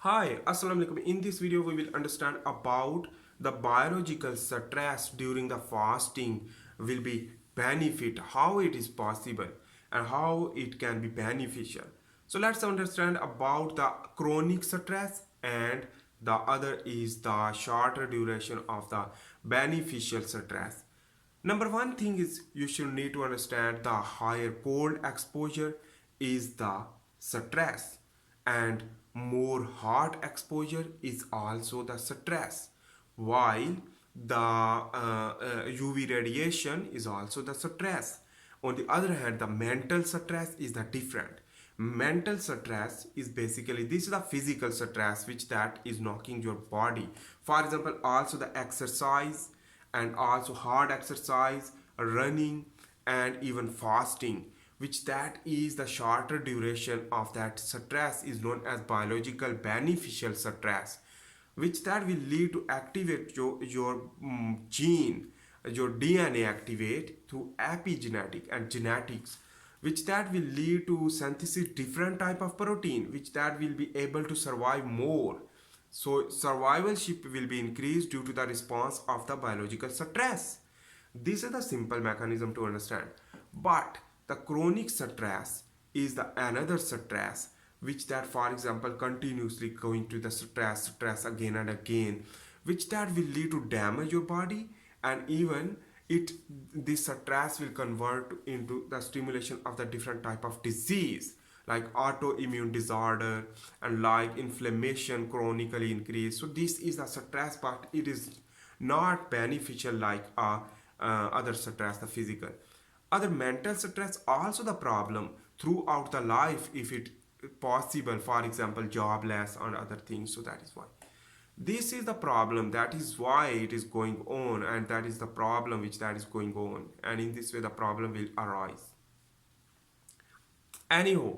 Hi, Assalamu alaikum. In this video, we will understand about the biological stress during the fasting will be benefit, how it is possible, and how it can be beneficial. So let's understand about the chronic stress, and the other is the shorter duration of the beneficial stress. Number one thing is you should need to understand the higher cold exposure is the stress, and more hot exposure is also the stress, while the UV radiation is also the stress. On the other hand, the mental stress is the different. Mental stress is basically, this is the physical stress which that is knocking your body. For example, also the exercise, and also hard exercise, running, and even fasting, which that is the shorter duration of that stress is known as biological beneficial stress, which that will lead to activate your gene, your DNA activate through epigenetic and genetics, which that will lead to synthesis different type of protein, which that will be able to survive more. So survivalship will be increased due to the response of the biological stress. This is the simple mechanism to understand. But the chronic stress is the another stress which that, for example, continuously going to the stress again and again, which that will lead to damage your body, and even it this stress will convert into the stimulation of the different type of disease like autoimmune disorder, and like inflammation chronically increase. So this is the stress, but it is not beneficial like other stress, the physical. Other mental stress also the problem throughout the life if it possible, for example jobless and other things. So that is why this is the problem, that is why it is going on, and that is the problem which that is going on, and in this way the problem will arise. Anyhow,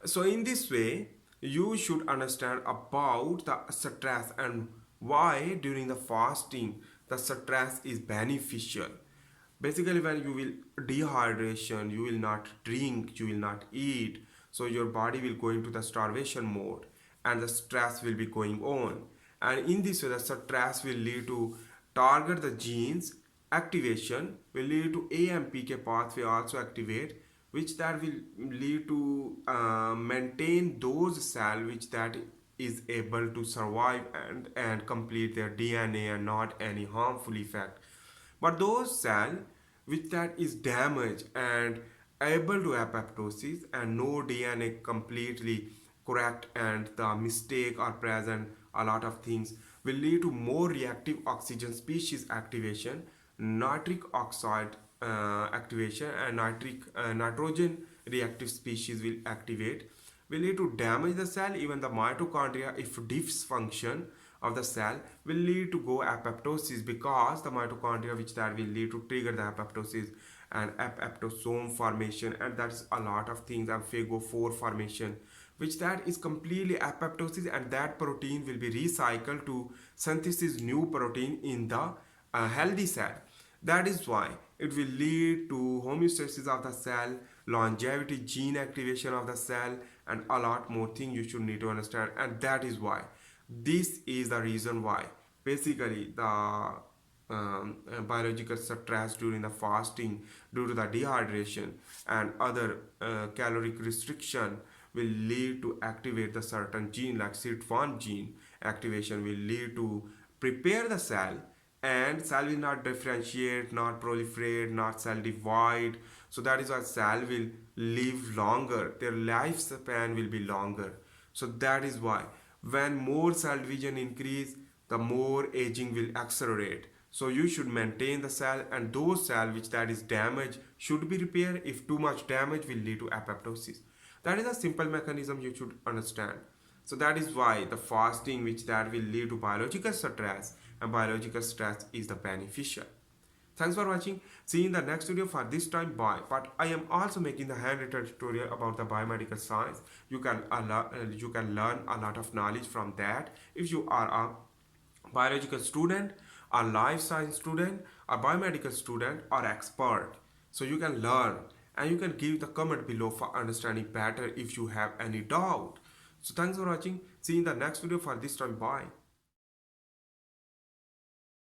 so in this way you should understand about the stress and why during the fasting the stress is beneficial. Basically, when you will dehydration, you will not drink, you will not eat, so your body will go into the starvation mode, and the stress will be going on, and in this way the stress will lead to target the genes activation, will lead to AMPK pathway also activate, which that will lead to maintain those cell which that is able to survive and complete their DNA and not any harmful effect. But those cell which that is damaged and able to apoptosis and no DNA completely correct, and the mistake are present, a lot of things will lead to more reactive oxygen species activation, nitric oxide activation, and nitrogen reactive species will activate, will lead to damage the cell. Even the mitochondria, if dysfunction of the cell, will lead to go apoptosis, because the mitochondria which that will lead to trigger the apoptosis and apoptosome formation, and that's a lot of things, and phagophore formation, which that is completely apoptosis, and that protein will be recycled to synthesis new protein in the healthy cell. That is why it will lead to homeostasis of the cell, longevity, gene activation of the cell, and a lot more things you should need to understand. And that is why this is the reason why basically the biological stress during the fasting due to the dehydration and other caloric restriction will lead to activate the certain gene like SIRT1 gene activation, will lead to prepare the cell, and cell will not differentiate, not proliferate, not cell divide. So that is why cell will live longer, their lifespan will be longer. So that is why when more cell division increase, the more aging will accelerate. So you should maintain the cell, and those cell which that is damaged should be repaired. If too much damage will lead to apoptosis. That is a simple mechanism you should understand. So that is why the fasting which that will lead to biological stress, and biological stress is the beneficial. Thanks for watching. See you in the next video. For this time, bye. But I am also making the handwritten tutorial about the biomedical science. You can learn a lot of knowledge from that. If you are a biological student, a life science student, a biomedical student, or expert, so you can learn, and you can give the comment below for understanding better if you have any doubt. So thanks for watching. See you in the next video. For this time, bye.